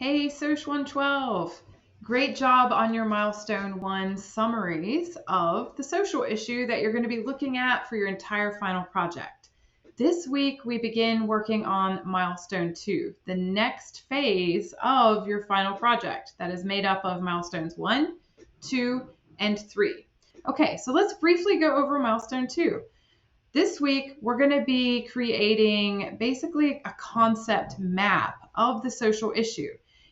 Hey, Search 112. Great job on your Milestone 1 summaries of the social issue that you're going to be looking at for your entire final project. This week, we begin working on Milestone 2, the next phase of your final project that is made up of Milestones 1, 2, and 3. Okay, so let's briefly go over Milestone 2. This week, we're going to be creating basically a concept map of the social issue.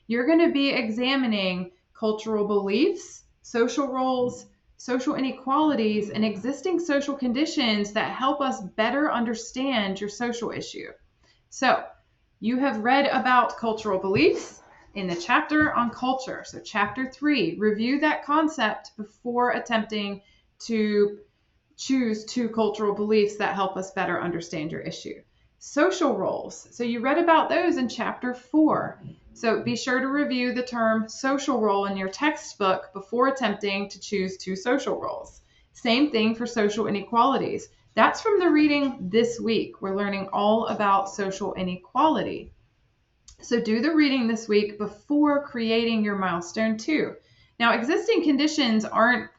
You're going to be examining cultural beliefs, social roles, social inequalities, and existing social conditions that help us better understand your social issue. So, you have read about cultural beliefs in the chapter on culture. So, chapter 3, review that concept before attempting to choose two cultural beliefs that help us better understand your issue. Social roles. So you read about those in chapter 4. So be sure to review the term social role in your textbook before attempting to choose two social roles. Same thing for social inequalities. That's from the reading this week. We're learning all about social inequality. So do the reading this week before creating your milestone 2. Now, existing conditions aren't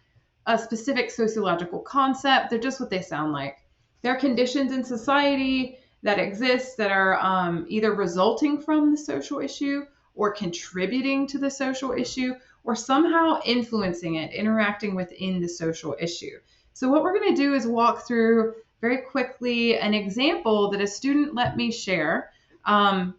a specific sociological concept. They're just what they sound like. They're conditions in society that exist that are either resulting from the social issue or contributing to the social issue or somehow influencing it, interacting within the social issue. So what we're going to do is walk through very quickly an example that a student let me share of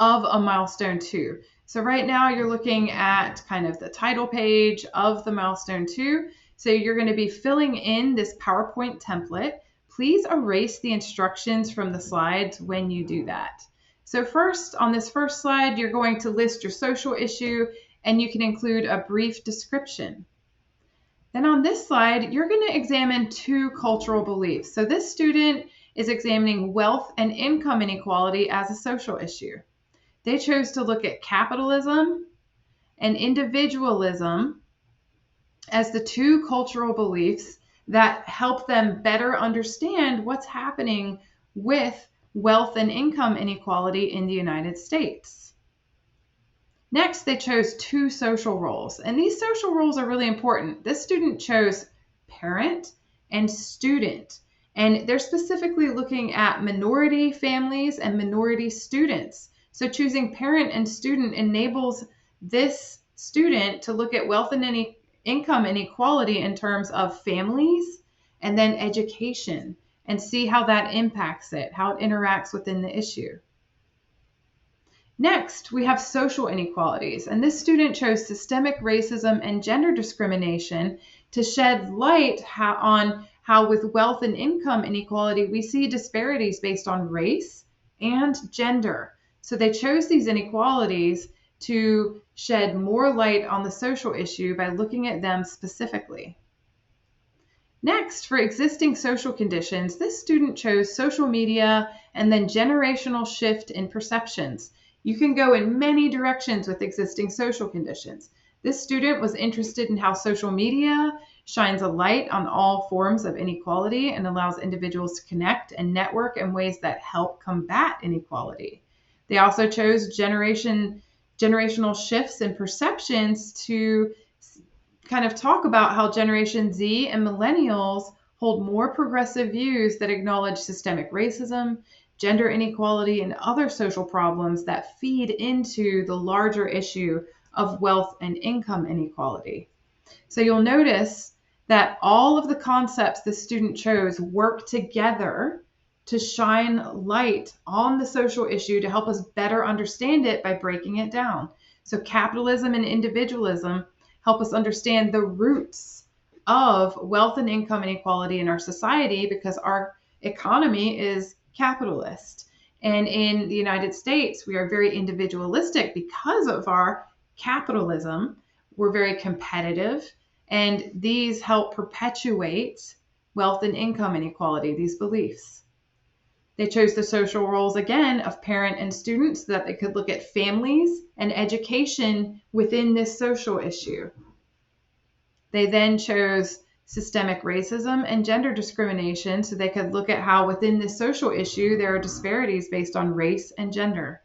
a milestone 2. So right now you're looking at kind of the title page of the milestone 2. So you're going to be filling in this PowerPoint template. Please erase the instructions from the slides when you do that. So first, on this first slide, you're going to list your social issue and you can include a brief description. Then on this slide, you're going to examine two cultural beliefs. So this student is examining wealth and income inequality as a social issue. They chose to look at capitalism and individualism as the two cultural beliefs that help them better understand what's happening with wealth and income inequality in the United States. Next, they chose two social roles, and these social roles are really important. This student chose parent and student, and they're specifically looking at minority families and minority students. So choosing parent and student enables this student to look at wealth and income inequality in terms of families and then education and see how that impacts it, how it interacts within the issue. Next, we have social inequalities, and this student chose systemic racism and gender discrimination to shed light on how with wealth and income inequality, we see disparities based on race and gender. So they chose these inequalities to shed more light on the social issue by looking at them specifically. Next, for existing social conditions, this student chose social media and then generational shift in perceptions. You can go in many directions with existing social conditions. This student was interested in how social media shines a light on all forms of inequality and allows individuals to connect and network in ways that help combat inequality. They also chose generational shifts in perceptions to kind of talk about how Generation Z and millennials hold more progressive views that acknowledge systemic racism, gender inequality, and other social problems that feed into the larger issue of wealth and income inequality. So you'll notice that all of the concepts the student chose work together to shine light on the social issue to help us better understand it by breaking it down. So capitalism and individualism help us understand the roots of wealth and income inequality in our society because our economy is capitalist. And in the United States, we are very individualistic because of our capitalism. We're very competitive, and these help perpetuate wealth and income inequality, these beliefs. They chose the social roles again of parent and student so that they could look at families and education within this social issue. They then chose systemic racism and gender discrimination so they could look at how within this social issue there are disparities based on race and gender.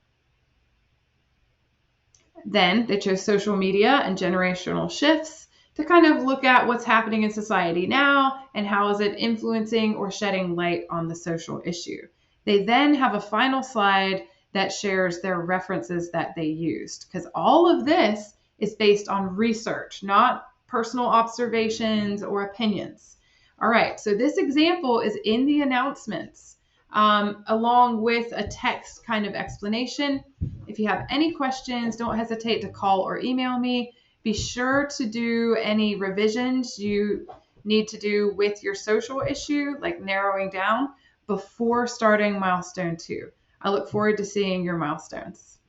Then they chose social media and generational shifts to kind of look at what's happening in society now and how is it influencing or shedding light on the social issue. They then have a final slide that shares their references that they used, because all of this is based on research, not personal observations or opinions. All right, so this example is in the announcements, along with a text kind of explanation. If you have any questions, don't hesitate to call or email me. Be sure to do any revisions you need to do with your social issue, like narrowing down, before starting milestone 2. I look forward to seeing your milestones.